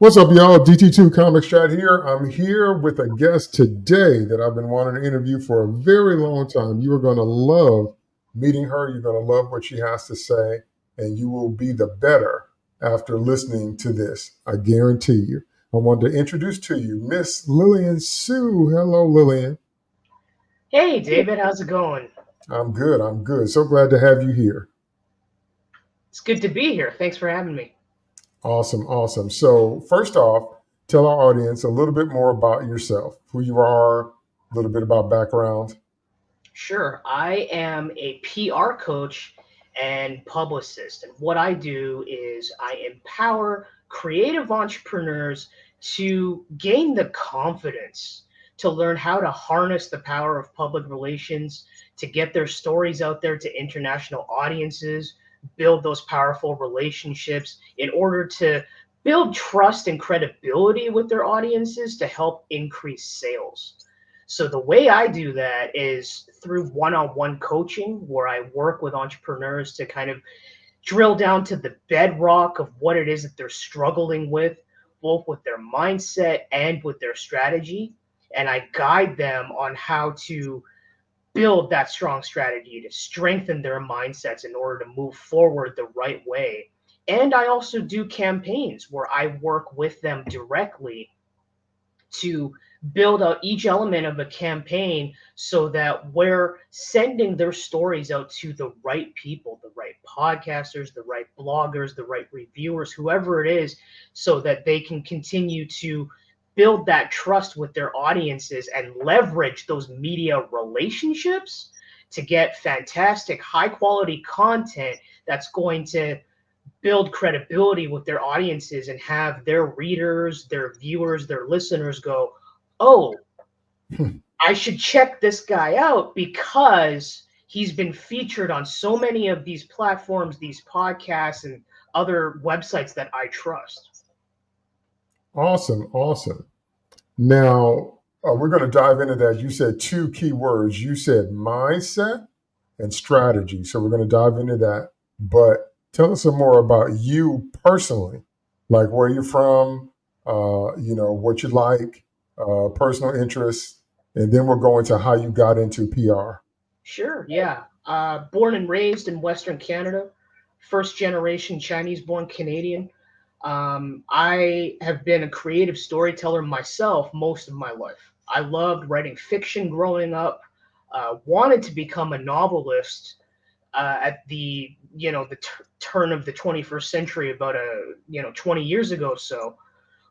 What's up, y'all? DT2 Comics Chat here. I'm here with a guest today that I've been wanting to interview for a very long time. You are going to love meeting her. You're going to love what she has to say, and you will be the better after listening to this. I guarantee you. I wanted to introduce to you Miss Lilian Sue. Hello, Lilian. Hey David, how's it going? I'm good. I'm good. So glad to have you here. It's good to be here. Thanks for having me. Awesome. Awesome. So, first off, tell our audience a little bit more about yourself, who you are, a little bit about background. Sure, I am a PR coach and publicist, and what I do is I empower creative entrepreneurs to gain the confidence to learn how to harness the power of public relations, to get their stories out there to international audiences, build those powerful relationships in order to build trust and credibility with their audiences to help increase sales. So the way I do that is through one-on-one coaching where I work with entrepreneurs to kind of drill down to the bedrock of what it is that they're struggling with, both with their mindset and with their strategy. And I guide them on how to build that strong strategy to strengthen their mindsets in order to move forward the right way. And I also do campaigns where I work with them directly to build out each element of a campaign so that we're sending their stories out to the right people, the right podcasters, the right bloggers, the right reviewers, whoever it is, so that they can continue to build that trust with their audiences and leverage those media relationships to get fantastic, high quality content that's going to build credibility with their audiences and have their readers, their viewers, their listeners go, oh, I should check this guy out because he's been featured on so many of these platforms, these podcasts, and other websites that I trust. Awesome. Awesome. Now, we're going to dive into that. You said two key words. You said mindset and strategy. So, we're going to dive into that. But tell us some more about you personally, like where you're from, what you like, personal interests, and then we'll go into how you got into PR. Sure, yeah. Born and raised in Western Canada, first generation Chinese born Canadian. I have been a creative storyteller myself most of my life. I loved writing fiction growing up, wanted to become a novelist at the turn of the 21st century, about 20 years ago. So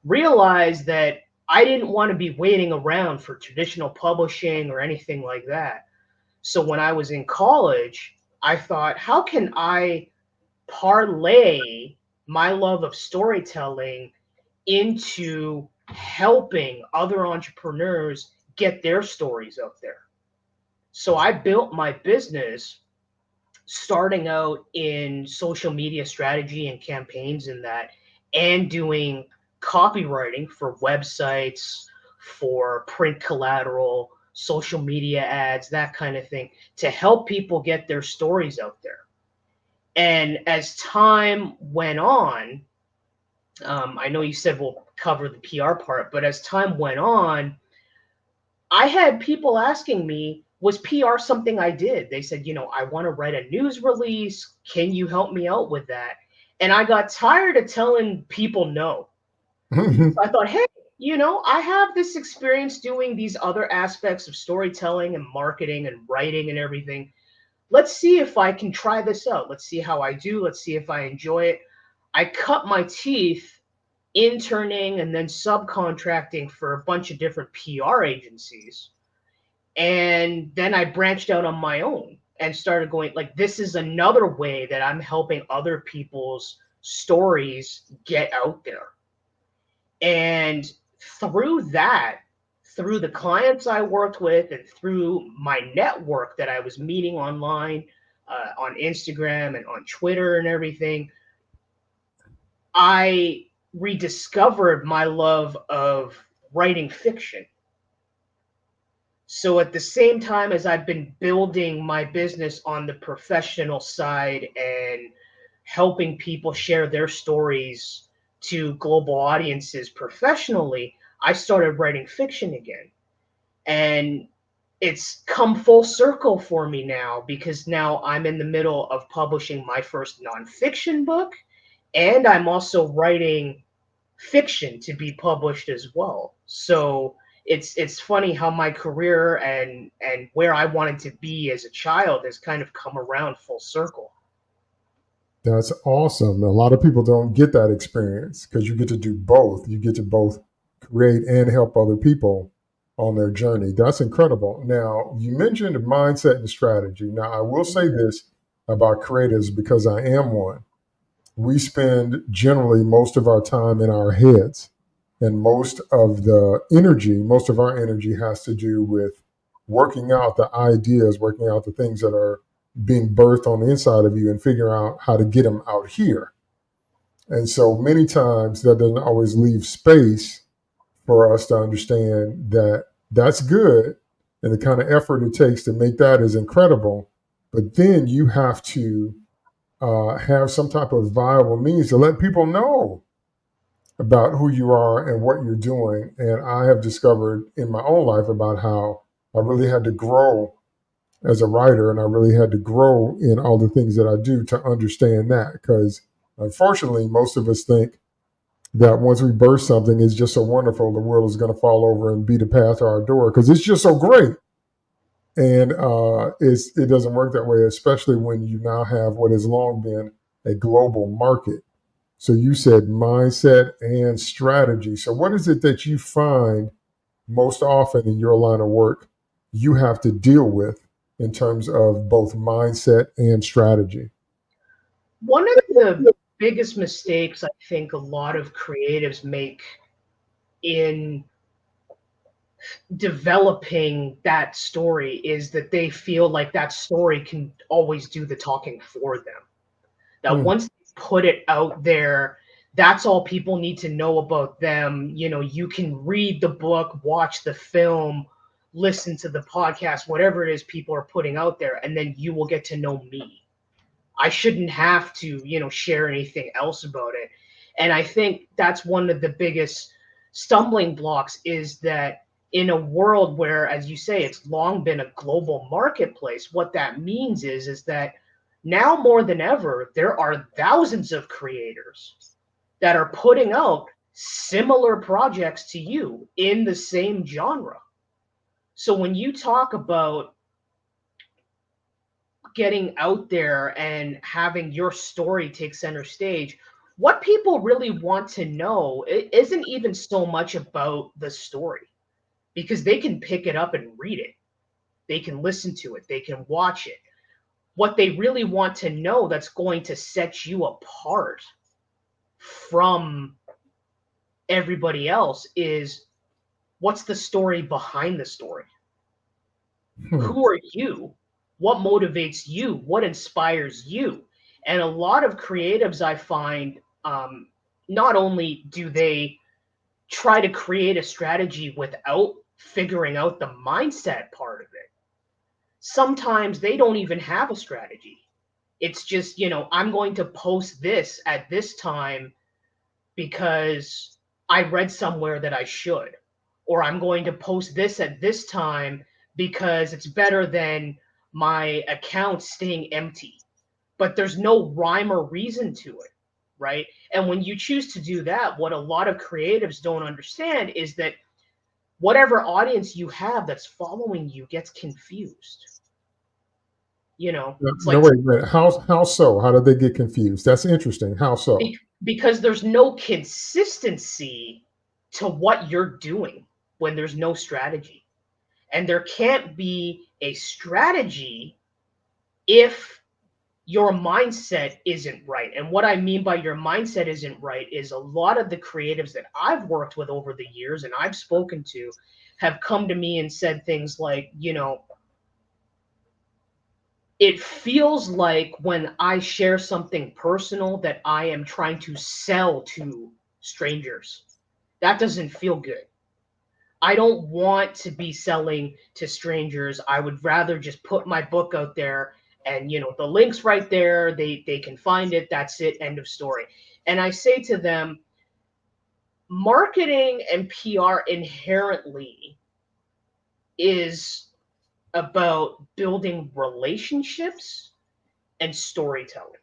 realized that I didn't want to be waiting around for traditional publishing or anything like that. So when I was in college, I thought, how can I parlay my love of storytelling into helping other entrepreneurs get their stories out there? So I built my business starting out in social media strategy and campaigns in that, and doing copywriting for websites, for print collateral, social media ads, that kind of thing, to help people get their stories out there. And as time went on, I know you said we'll cover the PR part, but as time went on, I had people asking me, was PR something I did? They said, I want to write a news release. Can you help me out with that? And I got tired of telling people no. So I thought, hey, I have this experience doing these other aspects of storytelling and marketing and writing and everything. Let's see if I can try this out. Let's see how I do. Let's see if I enjoy it. I cut my teeth interning and then subcontracting for a bunch of different PR agencies. And then I branched out on my own and started going, like, this is another way that I'm helping other people's stories get out there. And through that, through the clients I worked with and through my network that I was meeting online, on Instagram and on Twitter and everything, I rediscovered my love of writing fiction. So at the same time as I've been building my business on the professional side and helping people share their stories to global audiences professionally, I started writing fiction again. And it's come full circle for me now because now I'm in the middle of publishing my first nonfiction book, and I'm also writing fiction to be published as well. So it's funny how my career and where I wanted to be as a child has kind of come around full circle. That's awesome. A lot of people don't get that experience because you get to do both. You get to both create and help other people on their journey. That's incredible. Now, you mentioned mindset and strategy. Now, I will say this about creatives because I am one. We spend generally most of our time in our heads, and most of our energy has to do with working out the ideas, working out the things that are being birthed on the inside of you and figuring out how to get them out here. And so many times that doesn't always leave space for us to understand that that's good, and the kind of effort it takes to make that is incredible. But then you have to have some type of viable means to let people know about who you are and what you're doing. And I have discovered in my own life about how I really had to grow as a writer, and I really had to grow in all the things that I do to understand that. Because unfortunately, most of us think that once we birth something, it's just so wonderful, the world is going to fall over and beat a path to our door because it's just so great. And it doesn't work that way, especially when you now have what has long been a global market. So you said mindset and strategy. So what is it that you find most often in your line of work you have to deal with in terms of both mindset and strategy? One of the biggest mistakes I think a lot of creatives make in developing that story is that they feel like that story can always do the talking for them. That Hmm. once they put it out there, that's all people need to know about them. You know, you can read the book, watch the film, listen to the podcast, whatever it is people are putting out there, and then you will get to know me. I shouldn't have to, share anything else about it. And I think that's one of the biggest stumbling blocks is that in a world where, as you say, it's long been a global marketplace, what that means is that now more than ever, there are thousands of creators that are putting out similar projects to you in the same genre. So when you talk about getting out there and having your story take center stage, what people really want to know it isn't even so much about the story because they can pick it up and read it. They can listen to it, they can watch it. What they really want to know that's going to set you apart from everybody else is what's the story behind the story? Hmm. Who are you? What motivates you? What inspires you? And a lot of creatives I find, not only do they try to create a strategy without figuring out the mindset part of it, sometimes they don't even have a strategy. It's just, I'm going to post this at this time because I read somewhere that I should, or I'm going to post this at this time because it's better than my account staying empty. But there's no rhyme or reason to it, right? And when you choose to do that, what a lot of creatives don't understand is that whatever audience you have that's following you gets confused. No, It's no, like wait. How so? How did they get confused? That's interesting. How so? because there's no consistency to what you're doing when there's no strategy. And there can't be a strategy if your mindset isn't right. And what I mean by your mindset isn't right is a lot of the creatives that I've worked with over the years and I've spoken to have come to me and said things like, it feels like when I share something personal that I am trying to sell to strangers. That doesn't feel good. I don't want to be selling to strangers. I would rather just put my book out there and the link's right there. They can find it. That's it. End of story. And I say to them, Marketing and PR inherently is about building relationships and storytelling.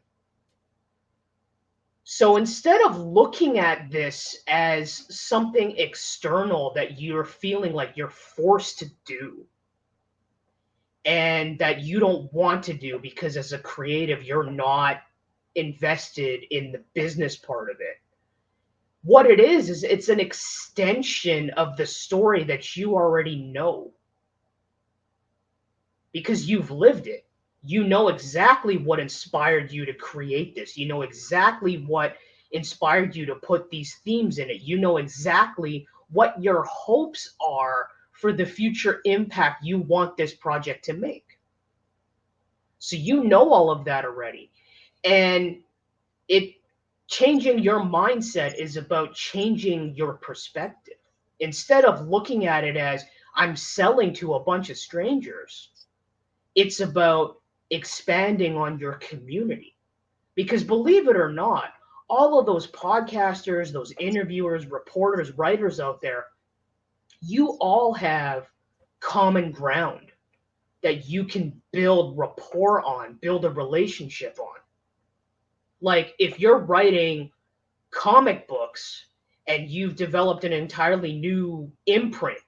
So instead of looking at this as something external that you're feeling like you're forced to do and that you don't want to do because as a creative, you're not invested in the business part of it. What it is it's an extension of the story that you already know because you've lived it. You know exactly what inspired you to create this. You know exactly what inspired you to put these themes in it. You know exactly what your hopes are for the future impact you want this project to make. So you know all of that already. And it changing your mindset is about changing your perspective. Instead of looking at it as I'm selling to a bunch of strangers, it's about expanding on your community. Because believe it or not, all of those podcasters, those interviewers, reporters, writers out there, you all have common ground that you can build rapport on, build a relationship on. Like if you're writing comic books and you've developed an entirely new imprint,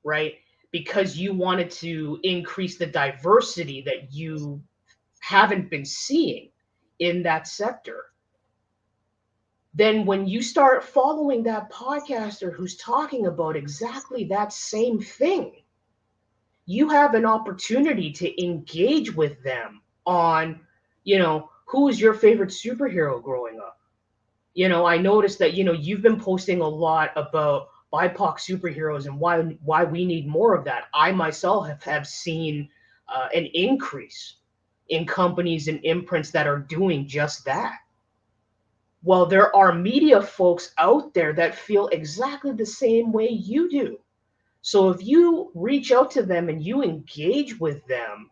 right? Because you wanted to increase the diversity that you haven't been seeing in that sector. Then when you start following that podcaster who's talking about exactly that same thing, you have an opportunity to engage with them on, who is your favorite superhero growing up? I noticed that, you've been posting a lot about BIPOC superheroes and why we need more of that. I myself have seen an increase in companies and imprints that are doing just that. Well, there are media folks out there that feel exactly the same way you do. So if you reach out to them and you engage with them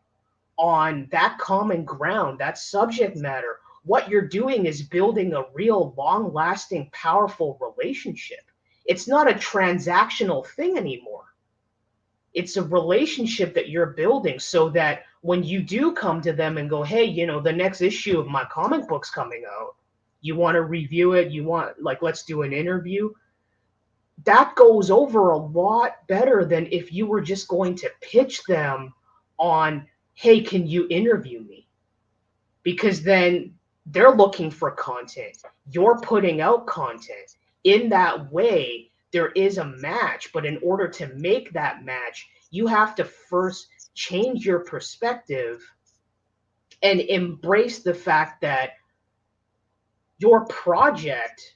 on that common ground, that subject matter, what you're doing is building a real long lasting, powerful relationship. It's not a transactional thing anymore. It's a relationship that you're building so that when you do come to them and go, hey, the next issue of my comic book's coming out, you want to review it, you want, like, let's do an interview. That goes over a lot better than if you were just going to pitch them on, hey, can you interview me? Because then they're looking for content. You're putting out content. In that way, there is a match. But in order to make that match, you have to first change your perspective and embrace the fact that your project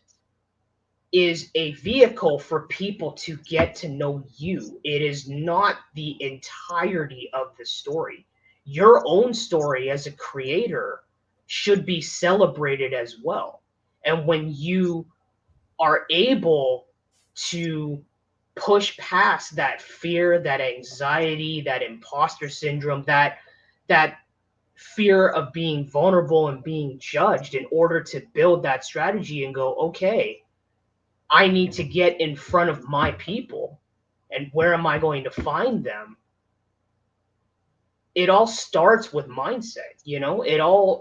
is a vehicle for people to get to know you. It is not the entirety of the story. Your own story as a creator should be celebrated as well. And when you are able to push past that fear, that anxiety, that imposter syndrome, that fear of being vulnerable and being judged in order to build that strategy and go, okay, I need to get in front of my people. And where am I going to find them? It all starts with mindset,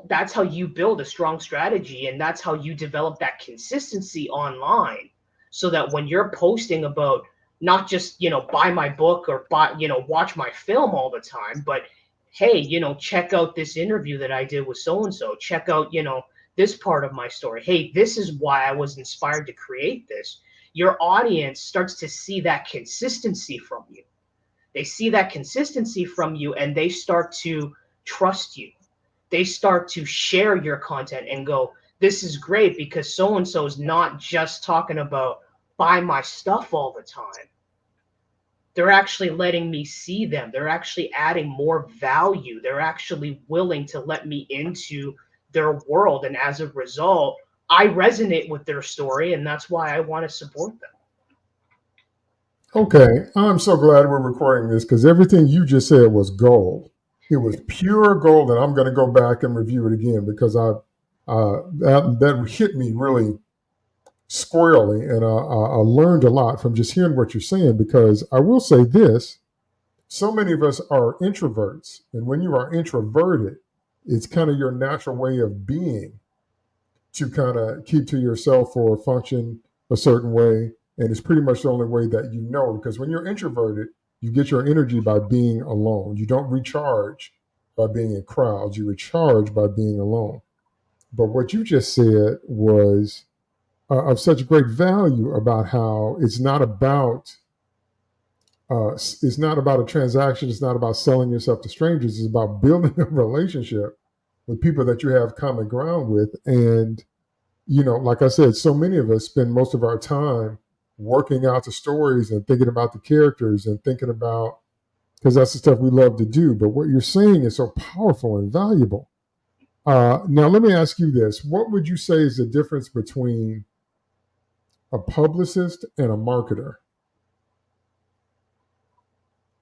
that's how you build a strong strategy, and that's how you develop that consistency online, so that when you're posting about not just, buy my book or buy, watch my film all the time, but hey, check out this interview that I did with so and so, check out, this part of my story. Hey, this is why I was inspired to create this. Your audience starts to see that consistency from you. They see that consistency from you and they start to trust you. They start to share your content and go, this is great because so and so is not just talking about buy my stuff all the time. They're actually letting me see them. They're actually adding more value. They're actually willing to let me into their world. And as a result, I resonate with their story, and that's why I want to support them. Okay, I'm so glad we're recording this because everything you just said was gold. It was pure gold, and I'm going to go back and review it again because that hit me really squarely, and I learned a lot from just hearing what you're saying. Because I will say this: so many of us are introverts, and when you are introverted, it's kind of your natural way of being to kind of keep to yourself or function a certain way. And it's pretty much the only way that you know, because when you're introverted, you get your energy by being alone. You don't recharge by being in crowds, you recharge by being alone. But what you just said was of such great value about how it's not about a transaction. It's not about selling yourself to strangers. It's about building a relationship with people that you have common ground with. And like I said, so many of us spend most of our time working out the stories and thinking about the characters and thinking about, because that's the stuff we love to do. But what you're saying is so powerful and valuable. Now, let me ask you this: what would you say is the difference between a publicist and a marketer?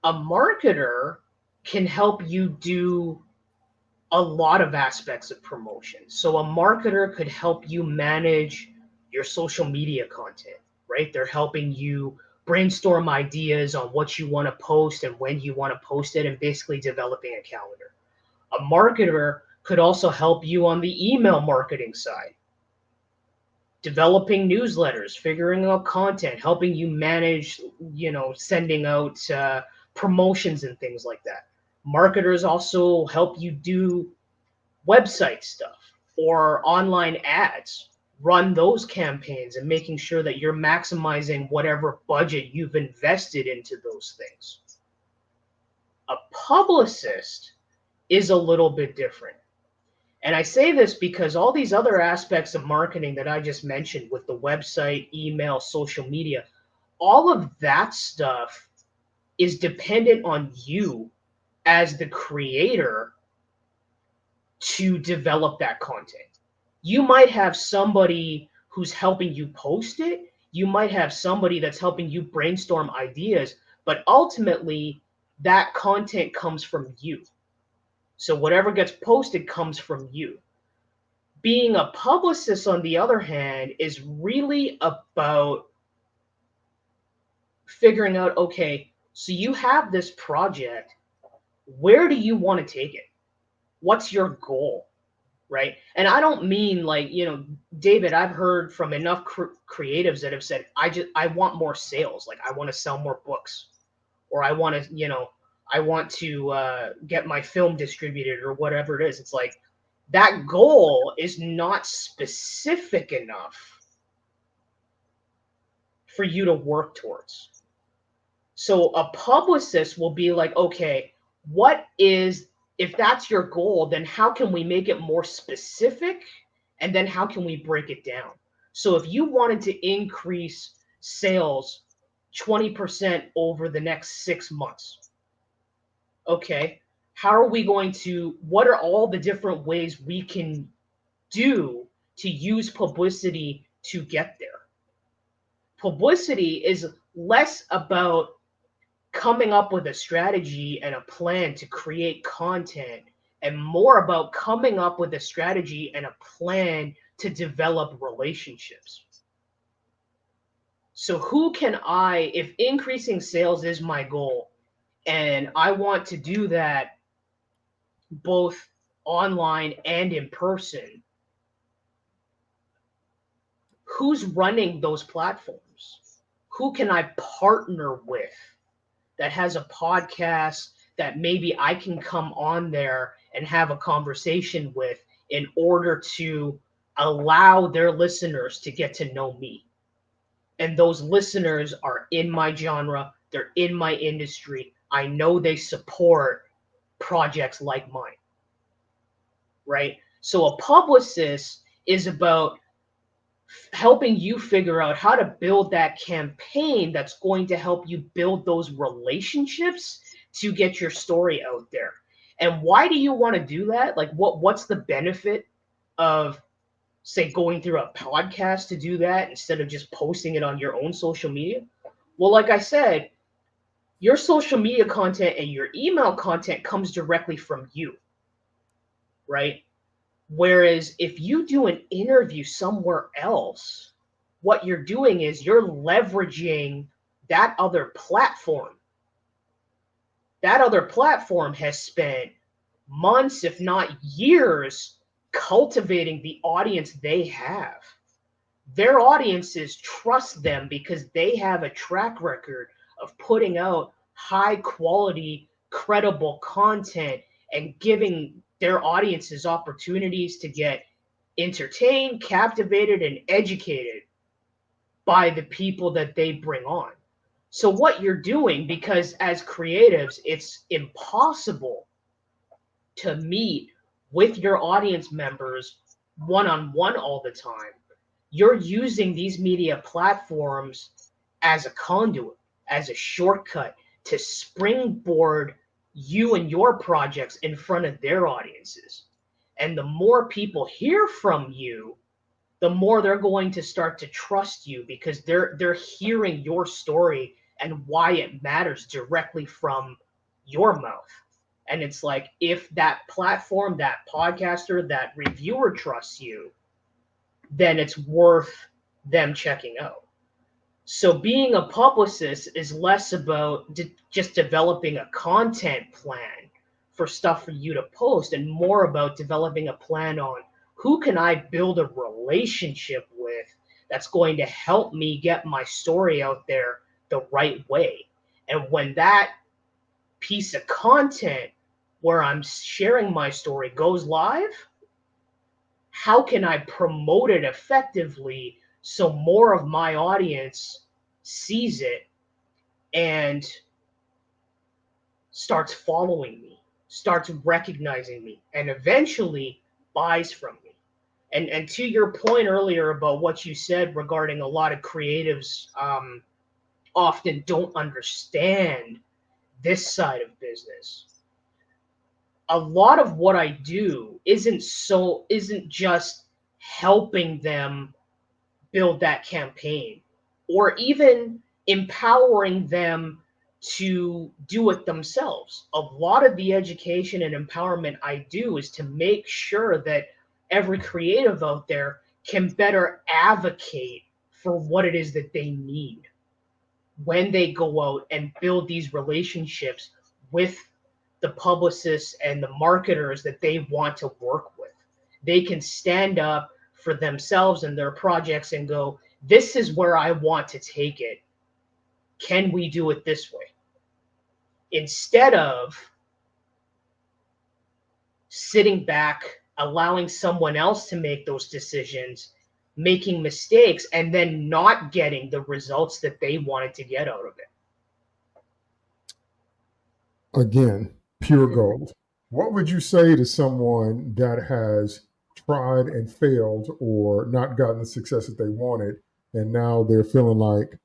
A marketer can help you do a lot of aspects of promotion. So a marketer could help you manage your social media content, right? They're helping you brainstorm ideas on what you want to post and when you want to post it, and basically developing a calendar. A marketer could also help you on the email marketing side, developing newsletters, figuring out content, helping you manage, sending out promotions and things like that. Marketers also help you do website stuff or online ads, run those campaigns and making sure that you're maximizing whatever budget you've invested into those things. A publicist is a little bit different. And I say this because all these other aspects of marketing that I just mentioned with the website, email, social media, all of that stuff is dependent on you as the creator to develop that content. You might have somebody who's helping you post it. You might have somebody that's helping you brainstorm ideas, but ultimately that content comes from you. So whatever gets posted comes from you. Being a publicist, on the other hand, is really about figuring out, okay, so you have this project. Where do you want to take it? What's your goal? Right. And I don't mean like, David, I've heard from enough creatives that have said, I want more sales. Like, I want to sell more books, or I want to get my film distributed, or whatever it is. It's like that goal is not specific enough for you to work towards. So a publicist will be like, okay, if that's your goal, then how can we make it more specific? And then how can we break it down? So if you wanted to increase sales 20% over the next 6 months, okay, what are all the different ways we can do to use publicity to get there? Publicity is less about coming up with a strategy and a plan to create content, and more about coming up with a strategy and a plan to develop relationships. So if increasing sales is my goal and I want to do that both online and in person, who's running those platforms? Who can I partner with that has a podcast that maybe I can come on there and have a conversation with, in order to allow their listeners to get to know me? And those listeners are in my genre, they're in my industry. I know they support projects like mine, right? So a publicist is about helping you figure out how to build that campaign that's going to help you build those relationships to get your story out there. And why do you want to do that? Like, what's the benefit of, say, going through a podcast to do that instead of just posting it on your own social media? Well, like I said, your social media content and your email content comes directly from you, right? Whereas if you do an interview somewhere else, what you're doing is you're leveraging that other platform. That other platform has spent months, if not years, cultivating the audience they have. Their audiences trust them because they have a track record of putting out high quality, credible content and giving their audiences opportunities to get entertained, captivated, and educated by the people that they bring on. So, what you're doing, because as creatives, it's impossible to meet with your audience members one on one all the time. You're using these media platforms as a conduit, as a shortcut to springboard you and your projects in front of their audiences. And the more people hear from you, the more they're going to start to trust you because they're hearing your story and why it matters directly from your mouth. And it's like if that platform, that podcaster, that reviewer trusts you, then it's worth them checking out. So being a publicist is less about just developing a content plan for stuff for you to post and more about developing a plan on who can I build a relationship with that's going to help me get my story out there the right way. And when that piece of content where I'm sharing my story goes live, how can I promote it effectively so more of my audience sees it and starts following me, starts recognizing me, and eventually buys from me. And to your point earlier about what you said regarding a lot of creatives often don't understand this side of business. A lot of what I do isn't just helping them build that campaign or even empowering them to do it themselves. A lot of the education and empowerment I do is to make sure that every creative out there can better advocate for what it is that they need when they go out and build these relationships with the publicists and the marketers that they want to work with. They can stand up for themselves and their projects and go, this is where I want to take it. Can we do it this way? Instead of sitting back, allowing someone else to make those decisions, making mistakes, and then not getting the results that they wanted to get out of it. Again, pure gold. What would you say to someone that has tried and failed or not gotten the success that they wanted, and now they're feeling like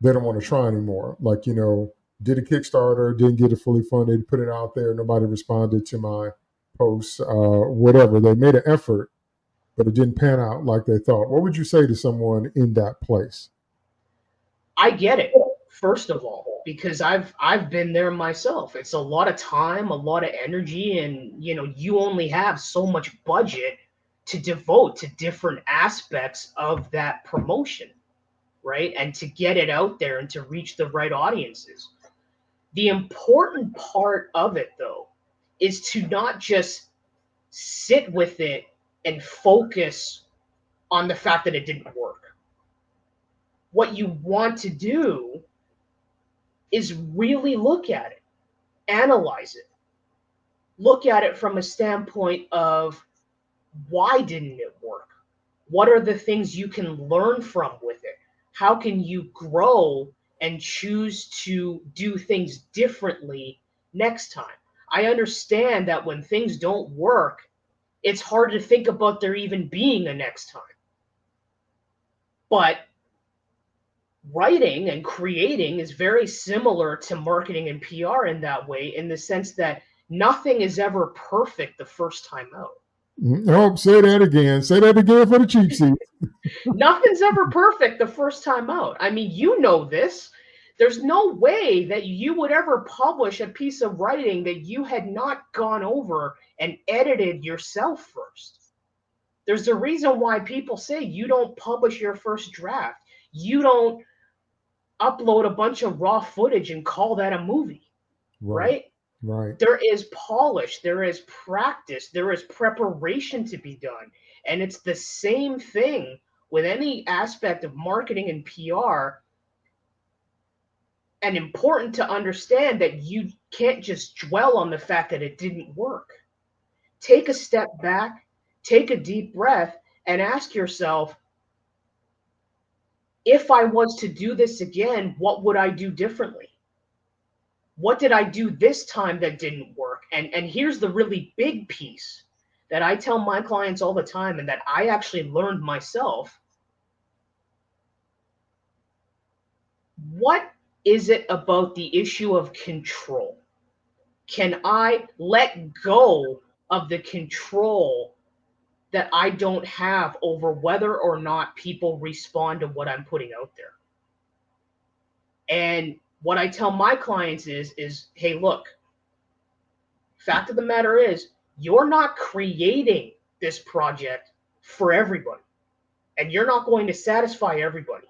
they don't want to try anymore? Like, did a Kickstarter, didn't get it fully funded, put it out there, nobody responded to my posts, whatever. They made an effort, but it didn't pan out like they thought. What would you say to someone in that place? I get it, first of all, because I've been there myself. It's a lot of time, a lot of energy, and you only have so much budget to devote to different aspects of that promotion, right? And to get it out there and to reach the right audiences. The important part of it, though, is to not just sit with it and focus on the fact that it didn't work. What you want to do is really look at it, analyze it, look at it from a standpoint of why didn't it work? What are the things you can learn from with it? How can you grow and choose to do things differently next time? I understand that when things don't work, it's hard to think about there even being a next time. But writing and creating is very similar to marketing and PR in that way, in the sense that nothing is ever perfect the first time out. Oh, say that again. Say that again for the cheap seat. Nothing's ever perfect the first time out. I mean, you know this. There's no way that you would ever publish a piece of writing that you had not gone over and edited yourself first. There's a reason why people say you don't publish your first draft. You don't upload a bunch of raw footage and call that a movie, Right. right? Right. There is polish, there is practice, there is preparation to be done. And it's the same thing with any aspect of marketing and PR. And important to understand that you can't just dwell on the fact that it didn't work. Take a step back, take a deep breath, and ask yourself, if I was to do this again, what would I do differently? What did I do this time that didn't work? And here's the really big piece that I tell my clients all the time and that I actually learned myself. What is it about the issue of control? Can I let go of the control that I don't have over whether or not people respond to what I'm putting out there? And what I tell my clients is hey, look, fact of the matter is, you're not creating this project for everybody, and you're not going to satisfy everybody.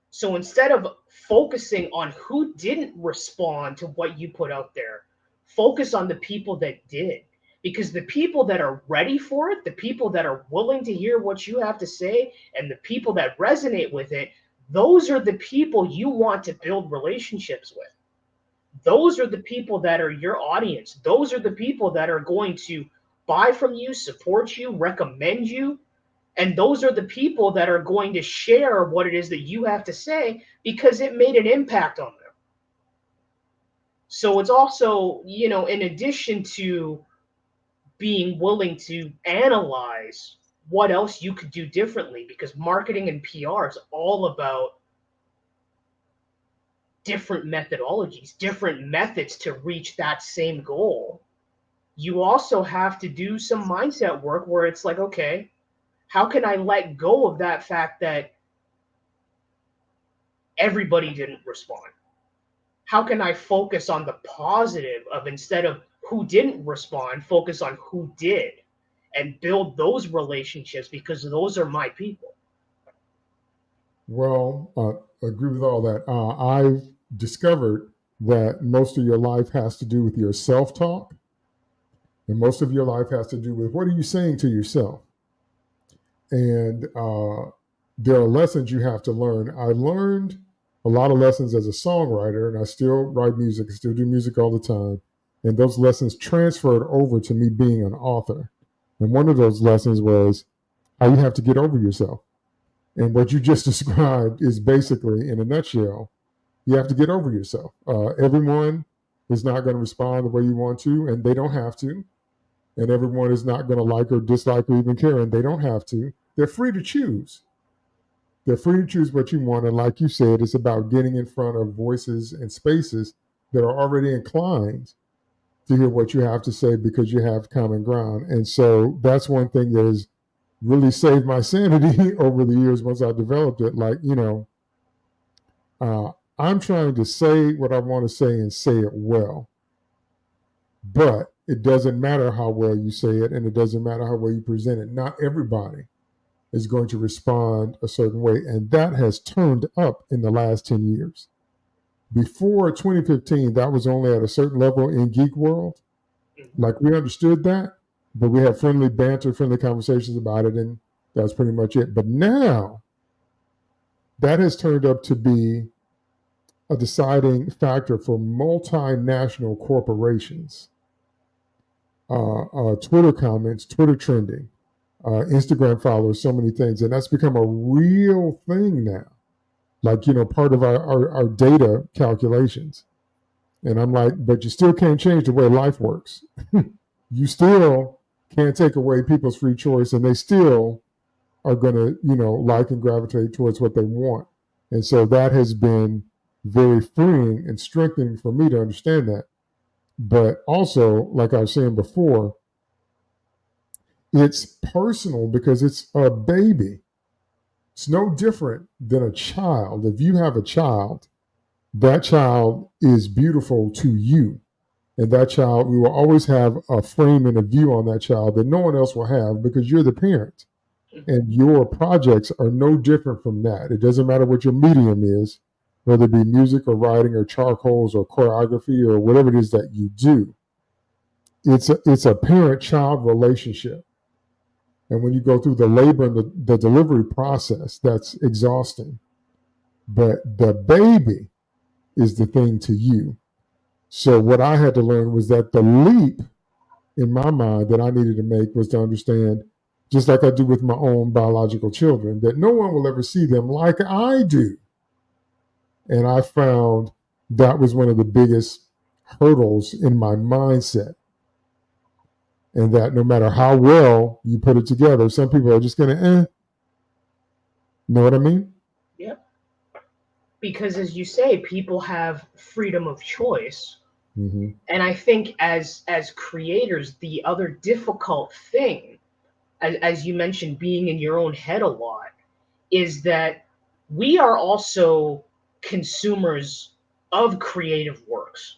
So instead of focusing on who didn't respond to what you put out there, focus on the people that did. Because the people that are ready for it, the people that are willing to hear what you have to say, and the people that resonate with it, those are the people you want to build relationships with. Those are the people that are your audience. Those are the people that are going to buy from you, support you, recommend you. And those are the people that are going to share what it is that you have to say because it made an impact on them. So it's also, in addition to being willing to analyze what else you could do differently, because marketing and PR is all about different methodologies, different methods to reach that same goal. You also have to do some mindset work where it's like, okay, how can I let go of that fact that everybody didn't respond? How can I focus on the positive of, instead of who didn't respond, focus on who did and build those relationships because those are my people? Well, agree with all that. I've discovered that most of your life has to do with your self talk, and most of your life has to do with what are you saying to yourself. And there are lessons you have to learn. I learned a lot of lessons as a songwriter, and I still write music, I still do music all the time. And those lessons transferred over to me being an author. And one of those lessons was how you have to get over yourself. And what you just described is basically, in a nutshell, you have to get over yourself. Everyone is not going to respond the way you want to, and they don't have to. And everyone is not going to like or dislike or even care, and they don't have to. They're free to choose. They're free to choose what you want. And like you said, it's about getting in front of voices and spaces that are already inclined to hear what you have to say because you have common ground. And so that's one thing that has really saved my sanity over the years once I developed it. Like, uh, I'm trying to say what I want to say and say it well. But it doesn't matter how well you say it, and it doesn't matter how well you present it. Not everybody is going to respond a certain way. And that has turned up in the last 10 years. Before 2015, that was only at a certain level in geek world. Like we understood that, but we had friendly banter, friendly conversations about it, and that's pretty much it. But now that has turned up to be a deciding factor for multinational corporations. Twitter comments, Twitter trending, Instagram followers, so many things. And that's become a real thing now. Like, part of our data calculations. And I'm like, but you still can't change the way life works. You still can't take away people's free choice, and they still are going to, like and gravitate towards what they want. And so that has been very freeing and strengthening for me to understand that. But also, like I was saying before, it's personal because it's a baby. It's no different than a child. If you have a child, that child is beautiful to you. And that child, we will always have a frame and a view on that child that no one else will have because you're the parent. And your projects are no different from that. It doesn't matter what your medium is, whether it be music or writing or charcoals or choreography or whatever it is that you do. It's a parent-child relationship. And when you go through the labor and the delivery process, that's exhausting. But the baby is the thing to you. So what I had to learn was that the leap in my mind that I needed to make was to understand, just like I do with my own biological children, that no one will ever see them like I do. And I found that was one of the biggest hurdles in my mindset. And that no matter how well you put it together, some people are just going to, know what I mean? Yep. Because as you say, people have freedom of choice. Mm-hmm. And I think as creators, the other difficult thing, as you mentioned, being in your own head a lot, is that we are also consumers of creative works.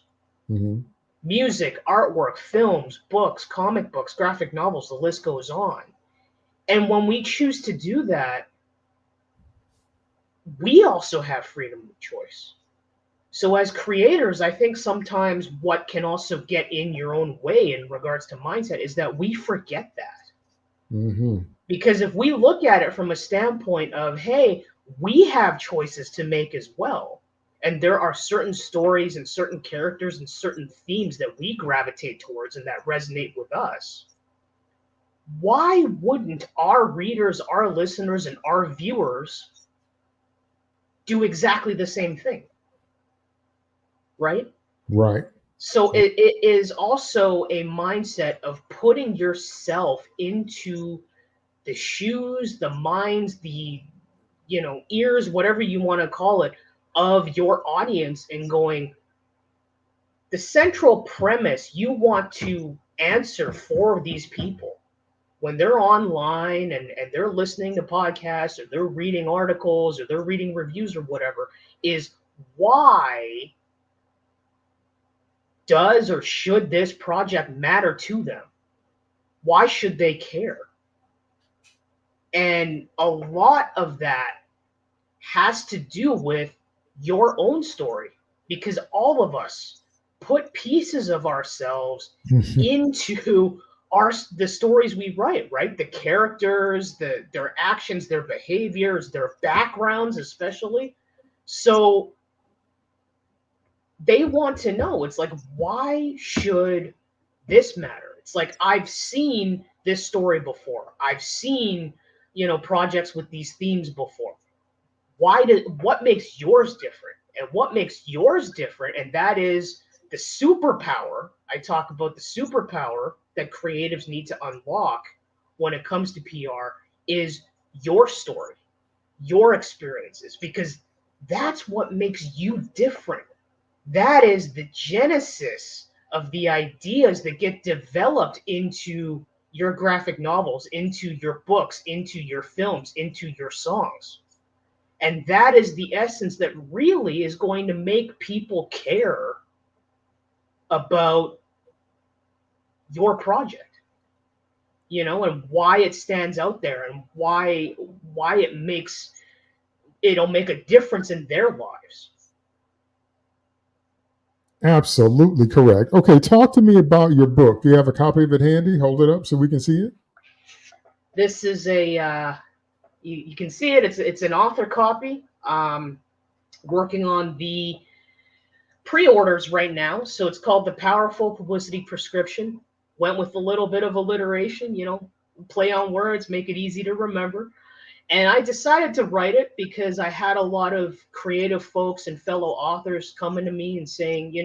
Mm-hmm. Music, artwork, films, books, comic books, graphic novels, the list goes on. And when we choose to do that, we also have freedom of choice. So, as creators, I think sometimes what can also get in your own way in regards to mindset is that we forget that. Mm-hmm. Because if we look at it from a standpoint of, hey, we have choices to make as well, and there are certain stories and certain characters and certain themes that we gravitate towards and that resonate with us, why wouldn't our readers, our listeners, and our viewers do exactly the same thing? Right? Right. So it is also a mindset of putting yourself into the shoes, the minds, the ears, whatever you want to call it, of your audience and going, the central premise you want to answer for these people when they're online and they're listening to podcasts or they're reading articles or they're reading reviews or whatever is why does or should this project matter to them? Why should they care? And a lot of that has to do with your own story because all of us put pieces of ourselves into the stories we write, right? The characters, their actions, their behaviors, their backgrounds especially. So they want to know, it's like, why should this matter? It's like, I've seen this story before. I've seen, projects with these themes before. What makes yours different? And what makes yours different, and that is the superpower. I talk about the superpower that creatives need to unlock when it comes to PR is your story, your experiences, because that's what makes you different. That is the genesis of the ideas that get developed into your graphic novels, into your books, into your films, into your songs. And that is the essence that really is going to make people care about your project, and why it stands out there and why it'll make a difference in their lives. Absolutely correct. Okay, talk to me about your book. Do you have a copy of it handy? Hold it up so we can see it. This is you can see it. It's an author copy. Working on the pre-orders right now. So it's called The Powerful Publicity Prescription. Went with a little bit of alliteration, play on words, make it easy to remember. And I decided to write it because I had a lot of creative folks and fellow authors coming to me and saying,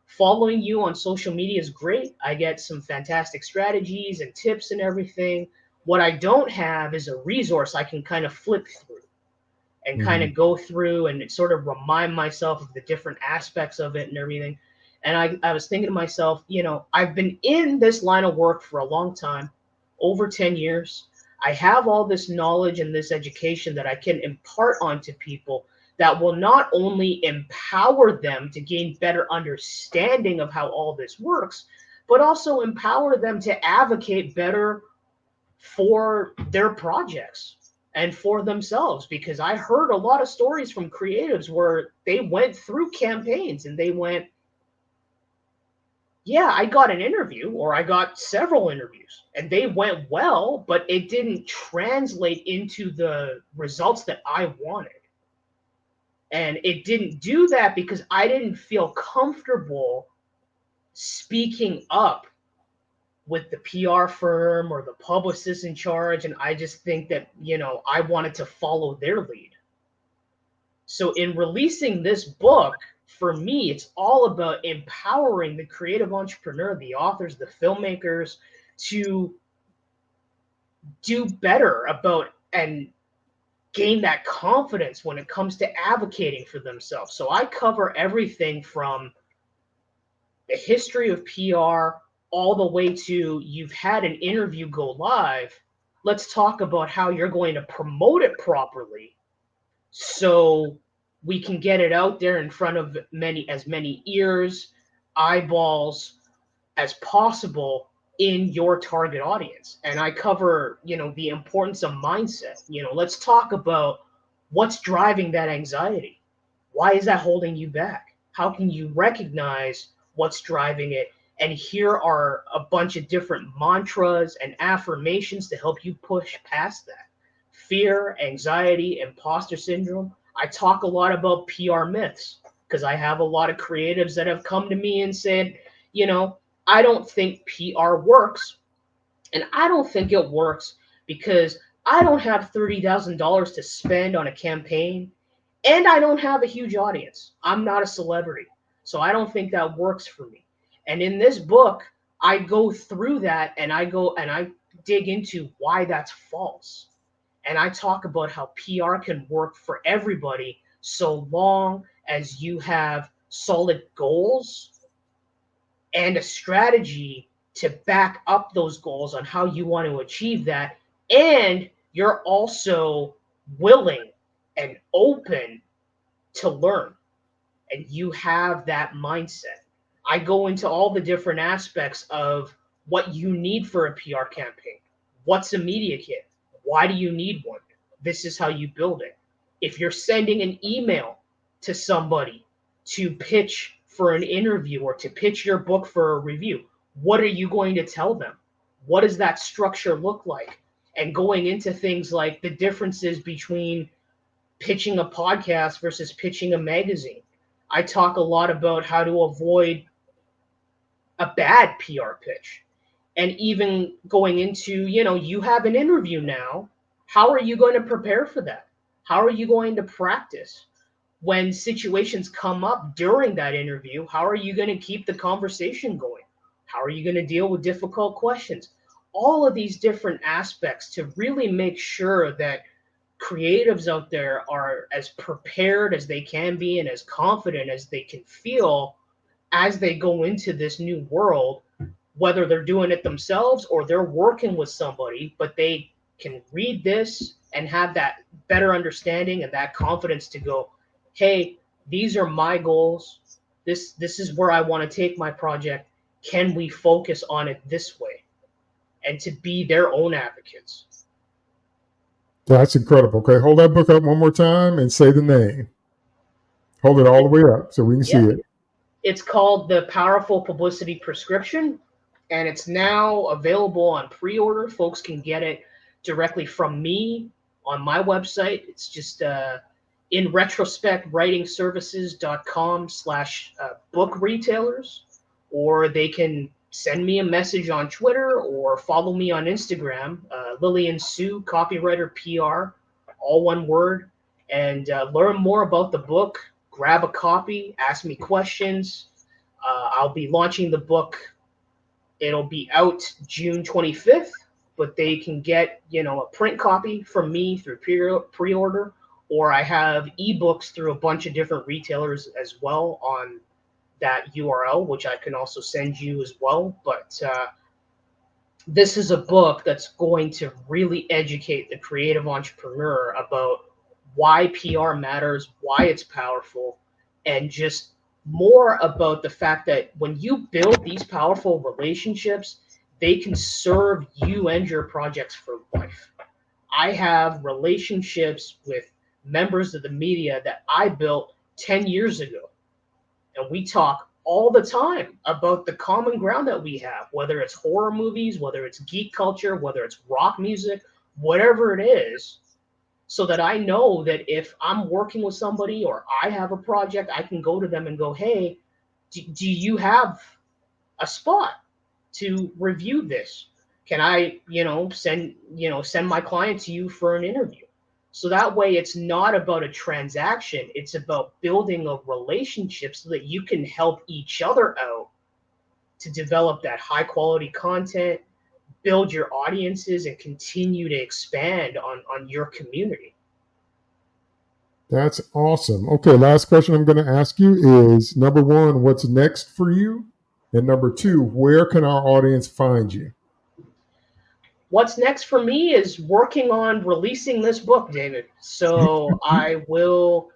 following you on social media is great. I get some fantastic strategies and tips and everything. What I don't have is a resource I can kind of flip through and kind Mm-hmm. of go through and sort of remind myself of the different aspects of it and everything. And I was thinking to myself, I've been in this line of work for a long time, over 10 years. I have all this knowledge and this education that I can impart onto people that will not only empower them to gain better understanding of how all this works, but also empower them to advocate better for their projects and for themselves. Because I heard a lot of stories from creatives where they went through campaigns and they went, yeah, I got an interview or I got several interviews and they went well, but it didn't translate into the results that I wanted. And it didn't do that because I didn't feel comfortable speaking up with the PR firm or the publicist in charge. And I just think that, I wanted to follow their lead. So in releasing this book, for me, it's all about empowering the creative entrepreneur, the authors, the filmmakers to do better about and gain that confidence when it comes to advocating for themselves. So I cover everything from the history of PR all the way to you've had an interview go live. Let's talk about how you're going to promote it properly so we can get it out there in front of as many ears, eyeballs as possible in your target audience. And I cover, the importance of mindset. Let's talk about what's driving that anxiety. Why is that holding you back? How can you recognize what's driving it? And here are a bunch of different mantras and affirmations to help you push past that. Fear, anxiety, imposter syndrome. I talk a lot about PR myths because I have a lot of creatives that have come to me and said, I don't think PR works. And I don't think it works because I don't have $30,000 to spend on a campaign and I don't have a huge audience. I'm not a celebrity. So I don't think that works for me. And in this book, I go through that and I dig into why that's false. And I talk about how PR can work for everybody so long as you have solid goals and a strategy to back up those goals on how you want to achieve that. And you're also willing and open to learn. And you have that mindset. I go into all the different aspects of what you need for a PR campaign. What's a media kit? Why do you need one? This is how you build it. If you're sending an email to somebody to pitch for an interview or to pitch your book for a review, what are you going to tell them? What does that structure look like? And going into things like the differences between pitching a podcast versus pitching a magazine. I talk a lot about how to avoid a bad PR pitch. And even going into, you have an interview now. How are you going to prepare for that? How are you going to practice? When situations come up during that interview, how are you going to keep the conversation going? How are you going to deal with difficult questions? All of these different aspects to really make sure that creatives out there are as prepared as they can be and as confident as they can feel as they go into this new world, whether they're doing it themselves or they're working with somebody, but they can read this and have that better understanding and that confidence to go, hey, these are my goals. This is where I want to take my project. Can we focus on it this way? And to be their own advocates. That's incredible. Okay, hold that book up one more time and say the name. Hold it all the way up so we can see Yeah. it. It's called The Powerful Publicity Prescription, and it's now available on pre-order. Folks can get it directly from me on my website. It's just in retrospect writingservices.com/book retailers, or they can send me a message on Twitter or follow me on Instagram, Lilian Sue, copywriter PR, all one word, and learn more about the book. Grab a copy, ask me questions. I'll be launching the book. It'll be out June 25th, but they can get, a print copy from me through pre-order, or I have ebooks through a bunch of different retailers as well on that URL, which I can also send you as well. But this is a book that's going to really educate the creative entrepreneur about why PR matters, why it's powerful, and just more about the fact that when you build these powerful relationships, they can serve you and your projects for life. I have relationships with members of the media that I built 10 years ago, and we talk all the time about the common ground that we have, whether it's horror movies, whether it's geek culture, whether it's rock music, whatever it is, so that I know that if I'm working with somebody or I have a project, I can go to them and go, hey, do you have a spot to review this? Can I, send my client to you for an interview? So that way it's not about a transaction, it's about building a relationship so that you can help each other out to develop that high quality content, build your audiences and continue to expand on your community. That's awesome. Okay, last question I'm going to ask you is number one, what's next for you? And number two, where can our audience find you? What's next for me is working on releasing this book, David. So I will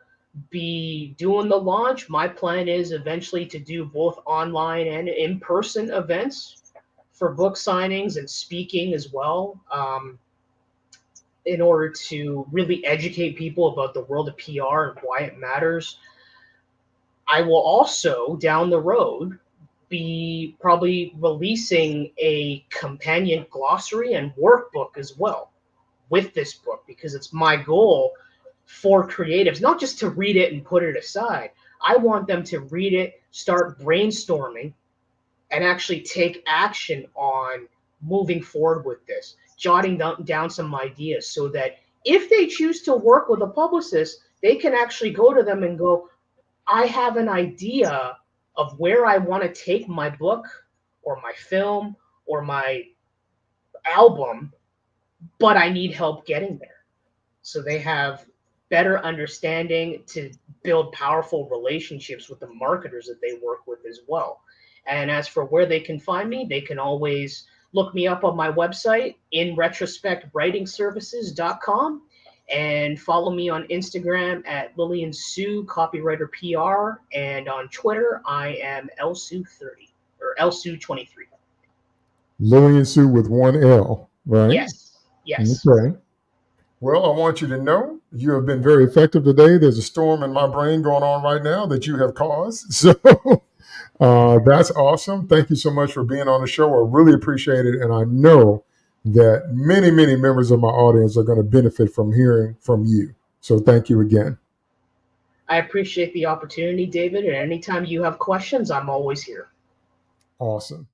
be doing the launch. My plan is eventually to do both online and in person events for book signings and speaking as well, in order to really educate people about the world of PR and why it matters. I will also, down the road, be probably releasing a companion glossary and workbook as well with this book, because it's my goal for creatives not just to read it and put it aside. I want them to read it, start brainstorming, and actually take action on moving forward with this, jotting down some ideas so that if they choose to work with a publicist, they can actually go to them and go, I have an idea of where I want to take my book or my film or my album, but I need help getting there. So they have better understanding to build powerful relationships with the marketers that they work with as well. And as for where they can find me, they can always look me up on my website, inretrospectwritingservices.com, and follow me on Instagram at Lilian Sue, copywriter PR, and on Twitter, I am LSue30 or LSue23. Lilian Sue with one L, right? Yes, yes. Okay. Well, I want you to know you have been very effective today. There's a storm in my brain going on right now that you have caused. So that's awesome. Thank you so much for being on the show. I really appreciate it. And I know that many, many members of my audience are going to benefit from hearing from you. So thank you again. I appreciate the opportunity, David. And anytime you have questions, I'm always here. Awesome.